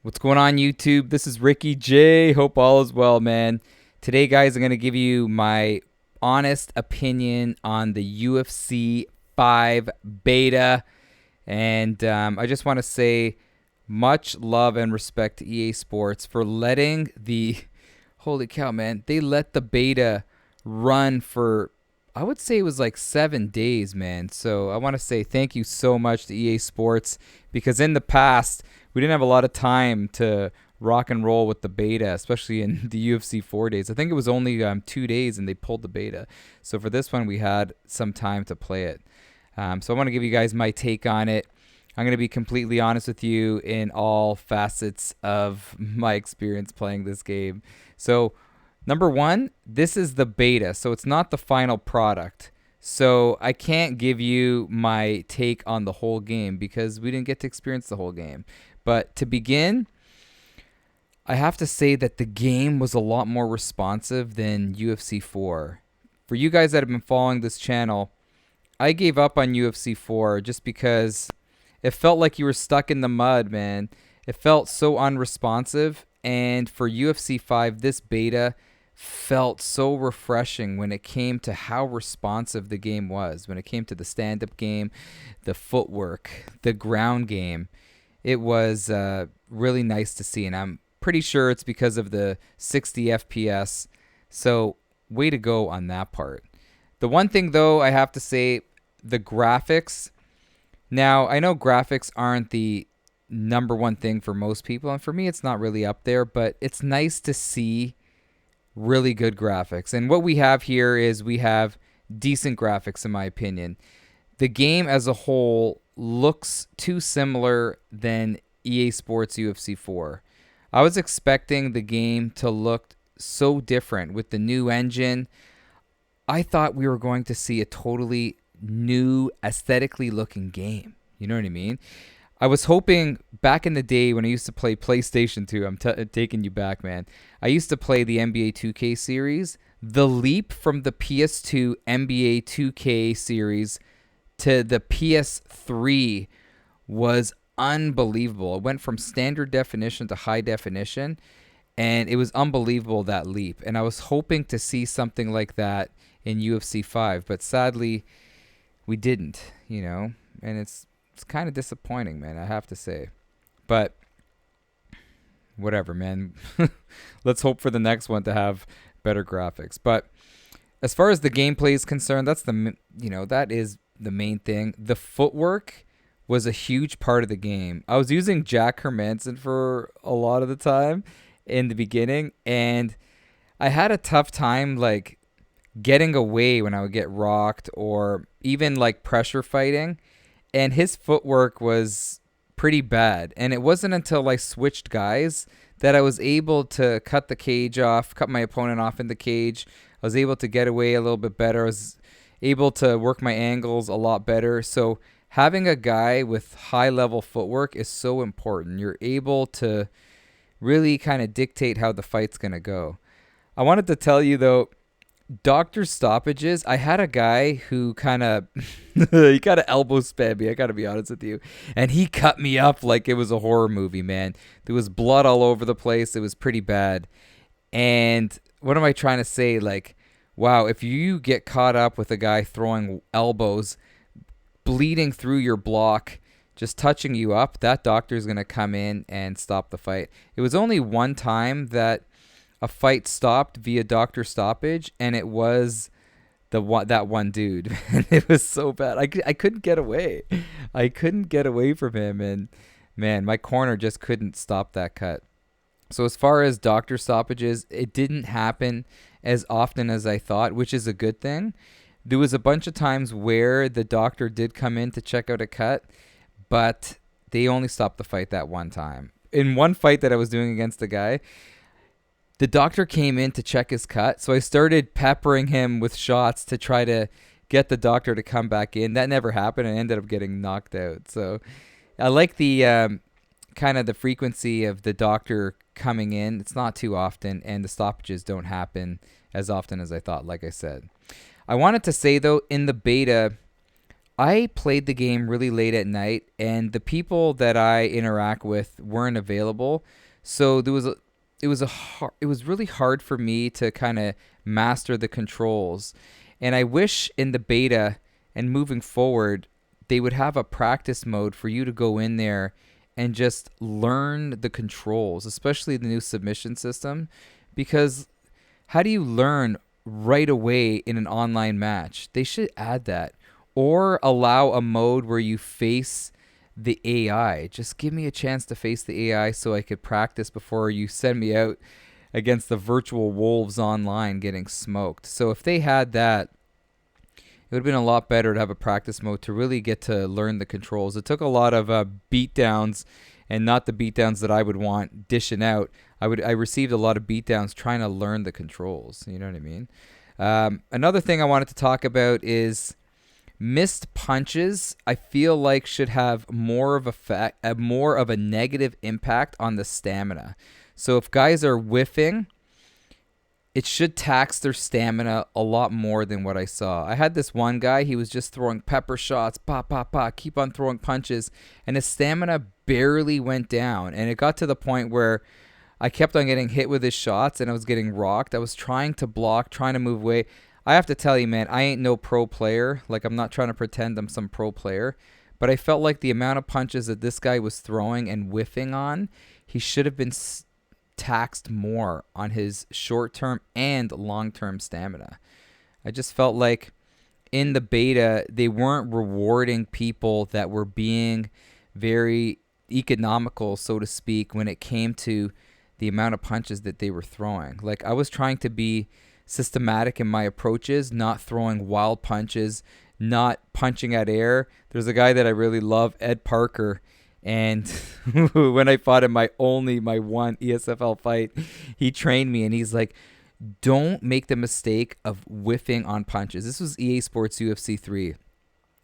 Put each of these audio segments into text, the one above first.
What's going on, YouTube? This is Ricky J. Hope all is well, man. Today, guys, I'm going to give you my honest opinion on the UFC 5 beta. And I just want to say much love and respect to EA Sports for letting the... Holy cow, man. They let the beta run for... I would say it was like 7 days, man. So I want to say thank you so much to EA Sports because in the past we didn't have a lot of time to rock and roll with the beta, especially in the UFC 4 days. I think it was only 2 days and they pulled the beta. So for this one, we had some time to play it. So I want to give you guys my take on it. I'm going to be completely honest with you in all facets of my experience playing this game. So number one, this is the beta, so it's not the final product. So I can't give you my take on the whole game because we didn't get to experience the whole game. But to begin, I have to say that the game was a lot more responsive than UFC 4. For you guys that have been following this channel, I gave up on UFC 4 just because it felt like you were stuck in the mud, man. It felt so unresponsive. And for UFC 5, this beta felt so refreshing when it came to how responsive the game was. When it came to the stand-up game, the footwork, the ground game. It was really nice to see. And I'm pretty sure it's because of the 60 FPS. So way to go on that part. The one thing, though, I have to say, the graphics. Now, I know graphics aren't the number one thing for most people, and for me, it's not really up there, but it's nice to see really good graphics. And what we have here is we have decent graphics, in my opinion. The game as a whole looks too similar than EA Sports UFC 4. I was expecting the game to look so different with the new engine. I thought we were going to see a totally new, aesthetically looking game. You know what I mean? I was hoping back in the day when I used to play PlayStation 2, I'm taking you back, man. I used to play the NBA 2K series. The leap from the PS2 NBA 2K series to the PS3 was unbelievable. It went from standard definition to high definition, and it was unbelievable, that leap. And I was hoping to see something like that in UFC 5, but sadly, we didn't, and it's kind of disappointing, man, I have to say. But whatever, man. Let's hope for the next one to have better graphics. But as far as the gameplay is concerned, that is the main thing. The footwork was a huge part of the game. I was using Jack Hermanson for a lot of the time in the beginning, and I had a tough time getting away when I would get rocked or even pressure fighting. And his footwork was pretty bad. And it wasn't until I switched guys that I was able to cut the cage off, cut my opponent off in the cage. I was able to get away a little bit better. I was able to work my angles a lot better. So having a guy with high-level footwork is so important. You're able to really kind of dictate how the fight's going to go. I wanted to tell you, though, Doctor Stoppages, I had a guy who kind of he kind of elbow spammed me, I gotta be honest with you, and he cut me up like it was a horror movie, man. There was blood all over the place. It was pretty bad. And what am I trying to say? Wow, if you get caught up with a guy throwing elbows, bleeding through your block, just touching you up, that doctor's gonna come in and stop the fight. It was only one time that a fight stopped via doctor stoppage, and it was that one dude. And it was so bad. I couldn't get away. I couldn't get away from him, and man, my corner just couldn't stop that cut. So as far as doctor stoppages, it didn't happen as often as I thought, which is a good thing. There was a bunch of times where the doctor did come in to check out a cut, but they only stopped the fight that one time. In one fight that I was doing against a guy, the doctor came in to check his cut, so I started peppering him with shots to try to get the doctor to come back in. That never happened, and I ended up getting knocked out. So I like the kind of the frequency of the doctor coming in. It's not too often, and the stoppages don't happen as often as I thought, like I said. I wanted to say, though, in the beta, I played the game really late at night, and the people that I interact with weren't available. So it was really hard for me to kind of master the controls. And I wish in the beta and moving forward, they would have a practice mode for you to go in there and just learn the controls, especially the new submission system. Because how do you learn right away in an online match? They should add that. Or allow a mode where you face the AI. Just give me a chance to face the AI so I could practice before you send me out against the virtual wolves online getting smoked. So if they had that, it would have been a lot better to have a practice mode to really get to learn the controls. It took a lot of beatdowns, and not the beatdowns that I would want dishing out. I received a lot of beatdowns trying to learn the controls. You know what I mean? Another thing I wanted to talk about is missed punches. I feel like should have more of more of a negative impact on the stamina. So if guys are whiffing, it should tax their stamina a lot more than what I saw. I had this one guy, he was just throwing pepper shots, pop, pop, pop, keep on throwing punches, and his stamina barely went down. And it got to the point where I kept on getting hit with his shots and I was getting rocked. I was trying to block, trying to move away. I have to tell you, man, I ain't no pro player. Like, I'm not trying to pretend I'm some pro player. But I felt like the amount of punches that this guy was throwing and whiffing on, he should have been taxed more on his short-term and long-term stamina. I just felt like in the beta, they weren't rewarding people that were being very economical, so to speak, when it came to the amount of punches that they were throwing. Like, I was trying to be systematic in my approaches, not throwing wild punches, not punching at air. There's a guy that I really love, Ed Parker, and when I fought him my one ESFL fight, he trained me and he's like, don't make the mistake of whiffing on punches. This was EA Sports UFC 3.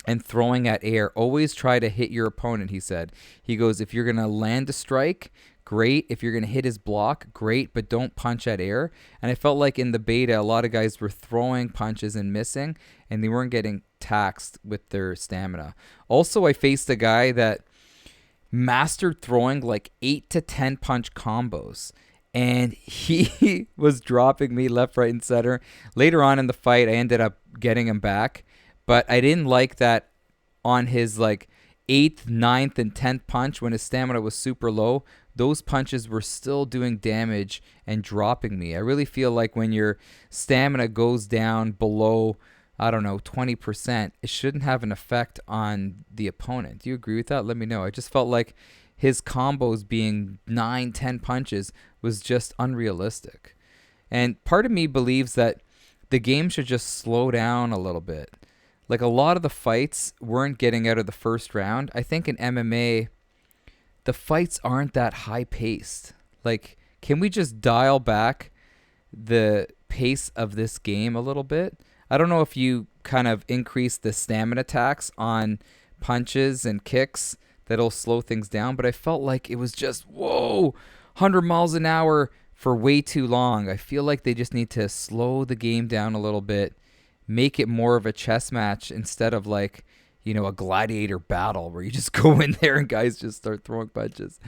And throwing at air. Always try to hit your opponent, he said. He goes, if you're going to land a strike, great. If you're going to hit his block, great, but don't punch at air. And I felt like in the beta, a lot of guys were throwing punches and missing, and they weren't getting taxed with their stamina. Also, I faced a guy that mastered throwing like 8 to 10 punch combos, and he was dropping me left, right, and center. Later on in the fight, I ended up getting him back, but I didn't like that on his like 8th, 9th, and 10th punch when his stamina was super low. Those punches were still doing damage and dropping me. I really feel like when your stamina goes down below, I don't know, 20%, it shouldn't have an effect on the opponent. Do you agree with that? Let me know. I just felt like his combos being 9, 10 punches was just unrealistic. And part of me believes that the game should just slow down a little bit. Like, a lot of the fights weren't getting out of the first round. I think in MMA, the fights aren't that high paced. Like, can we just dial back the pace of this game a little bit? I don't know if you kind of increase the stamina tax on punches and kicks, that'll slow things down, but I felt like it was just, whoa, 100 miles an hour for way too long. I feel like they just need to slow the game down a little bit, make it more of a chess match instead of like, you know, a gladiator battle where you just go in there and guys just start throwing punches.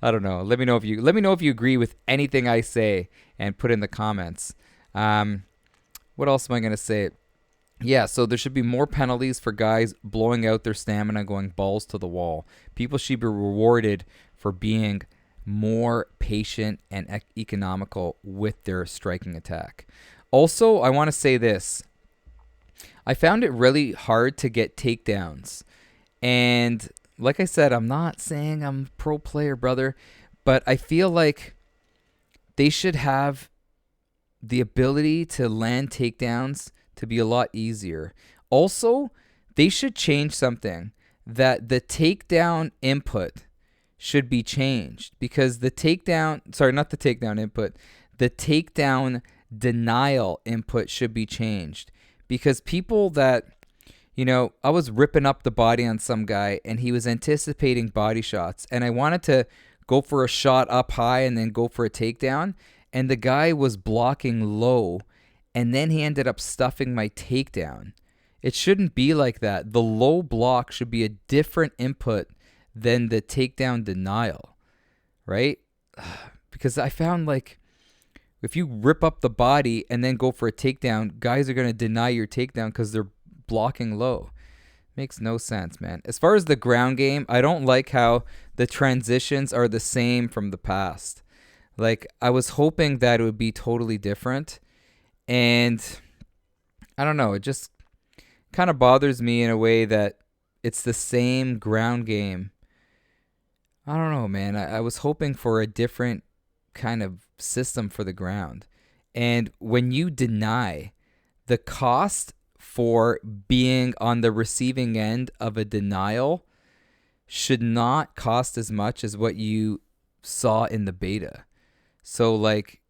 I don't know. Let me know if you agree with anything I say and put in the comments. What else am I going to say? Yeah, so there should be more penalties for guys blowing out their stamina, going balls to the wall. People should be rewarded for being more patient and economical with their striking attack. Also, I want to say this. I found it really hard to get takedowns. And like I said, I'm not saying I'm a pro player, brother, but I feel like they should have the ability to land takedowns to be a lot easier. Also, they should change something, that the takedown input should be changed, because the takedown denial input should be changed, because people that, you know, I was ripping up the body on some guy and he was anticipating body shots, and I wanted to go for a shot up high and then go for a takedown, and the guy was blocking low, and then he ended up stuffing my takedown. It shouldn't be like that. The low block should be a different input than the takedown denial, right? Because I found like if you rip up the body and then go for a takedown, guys are going to deny your takedown because they're blocking low. Makes no sense, man. As far as the ground game, I don't like how the transitions are the same from the past. Like, I was hoping that it would be totally different. And I don't know, it just kind of bothers me in a way that it's the same ground game. I don't know, man. I was hoping for a different kind of system for the ground. And when you deny, the cost for being on the receiving end of a denial should not cost as much as what you saw in the beta. So, like,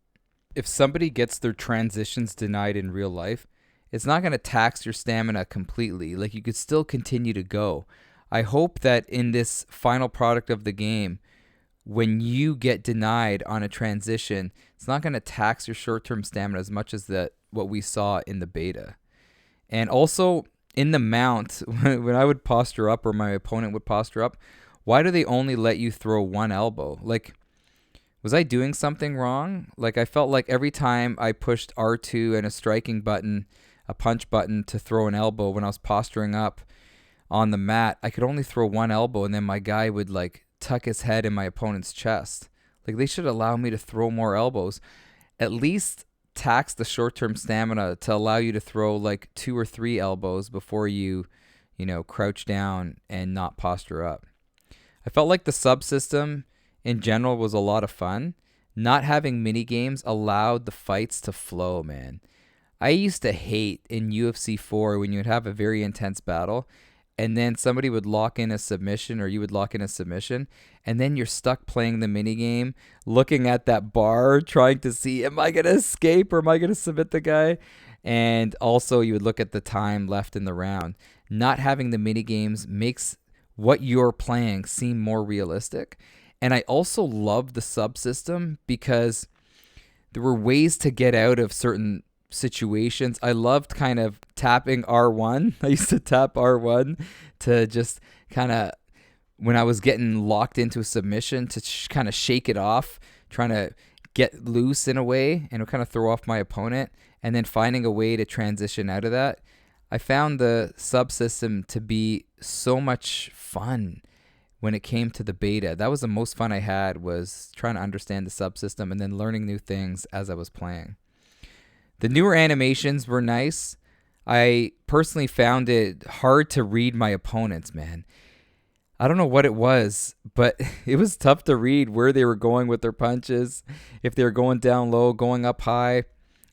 if somebody gets their transitions denied in real life, it's not going to tax your stamina completely. Like, you could still continue to go. I hope that in this final product of the game, when you get denied on a transition, it's not going to tax your short-term stamina as much as what we saw in the beta. And also, in the mount, when I would posture up or my opponent would posture up, why do they only let you throw one elbow? Like, was I doing something wrong? Like, I felt like every time I pushed R2 and a striking button, a punch button to throw an elbow when I was posturing up on the mat, I could only throw one elbow, and then my guy would, like, tuck his head in my opponent's chest. Like, they should allow me to throw more elbows. At least tax the short-term stamina to allow you to throw like 2 or 3 elbows before you crouch down and not posture up. I felt like the subsystem in general was a lot of fun. Not having mini games allowed the fights to flow, man. I used to hate in UFC 4 when you would have a very intense battle and then somebody would lock in a submission or you would lock in a submission, and then you're stuck playing the minigame, looking at that bar, trying to see, am I going to escape or am I going to submit the guy? And also you would look at the time left in the round. Not having the minigames makes what you're playing seem more realistic. And I also love the subsystem because there were ways to get out of certain situations. I loved kind of tapping R1. I used to tap R1 to just kind of, when I was getting locked into a submission, to kind of shake it off, trying to get loose in a way and kind of throw off my opponent, and then finding a way to transition out of that. I found the subsystem to be so much fun when it came to the beta. That was the most fun I had, was trying to understand the subsystem and then learning new things as I was playing. The newer animations were nice. I personally found it hard to read my opponents, man. I don't know what it was, but it was tough to read where they were going with their punches, if they were going down low, going up high,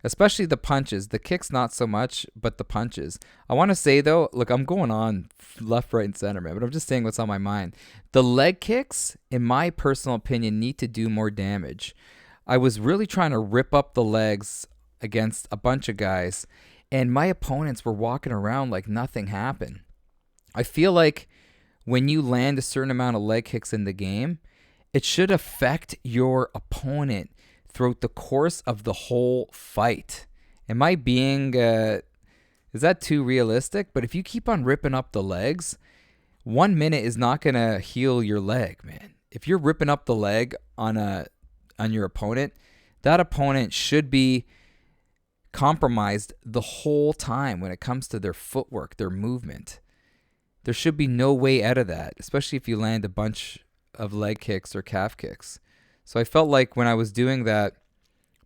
especially the punches. The kicks, not so much, but the punches. I want to say, though, look, I'm going on left, right, and center, man, but I'm just saying what's on my mind. The leg kicks, in my personal opinion, need to do more damage. I was really trying to rip up the legs against a bunch of guys, and my opponents were walking around like nothing happened. I feel like when you land a certain amount of leg kicks in the game, it should affect your opponent throughout the course of the whole fight. Am I being, is that too realistic? But if you keep on ripping up the legs, 1 minute is not going to heal your leg, man. If you're ripping up the leg on your opponent, that opponent should be compromised the whole time when it comes to their footwork, their movement. There should be no way out of that, especially if you land a bunch of leg kicks or calf kicks. So I felt like when I was doing that,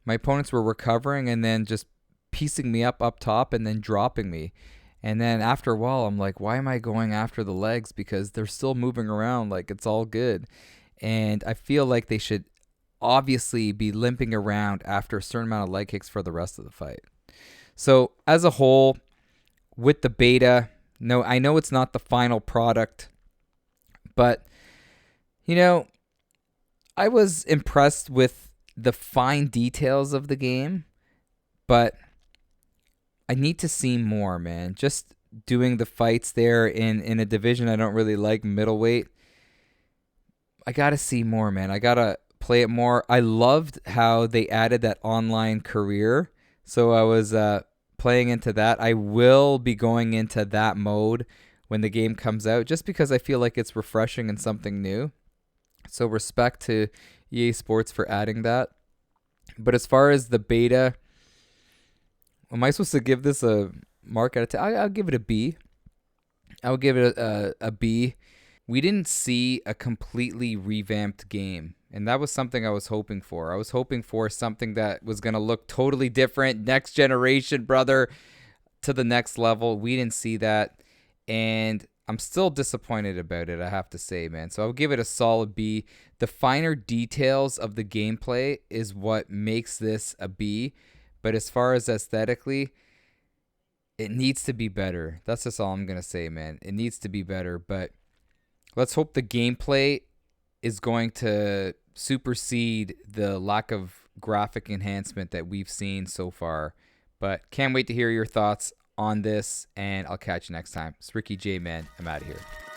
my opponents were recovering and then just piecing me up top and then dropping me. And then after a while, I'm like, why am I going after the legs? Because they're still moving around like it's all good. And I feel like they should obviously be limping around after a certain amount of leg kicks for the rest of the fight. So as a whole, with the beta, no, I know it's not the final product, but I was impressed with the fine details of the game, but I need to see more, man. Just doing the fights there in a division I don't really like, middleweight, I got to see more, man. I got to play it more. I loved how they added that online career. So I was playing into that. I will be going into that mode when the game comes out, just because I feel like it's refreshing and something new. So respect to EA Sports for adding that. But as far as the beta, am I supposed to give this a mark out of 10? I'll give it a B. I'll give it a B. We didn't see a completely revamped game, and that was something I was hoping for. I was hoping for something that was going to look totally different, next generation, brother, to the next level. We didn't see that, and I'm still disappointed about it, I have to say, man. So I'll give it a solid B. The finer details of the gameplay is what makes this a B, but as far as aesthetically, it needs to be better. That's just all I'm going to say, man. It needs to be better, but let's hope the gameplay is going to supersede the lack of graphic enhancement that we've seen so far. But can't wait to hear your thoughts on this, and I'll catch you next time. It's Ricky J, man. I'm out of here.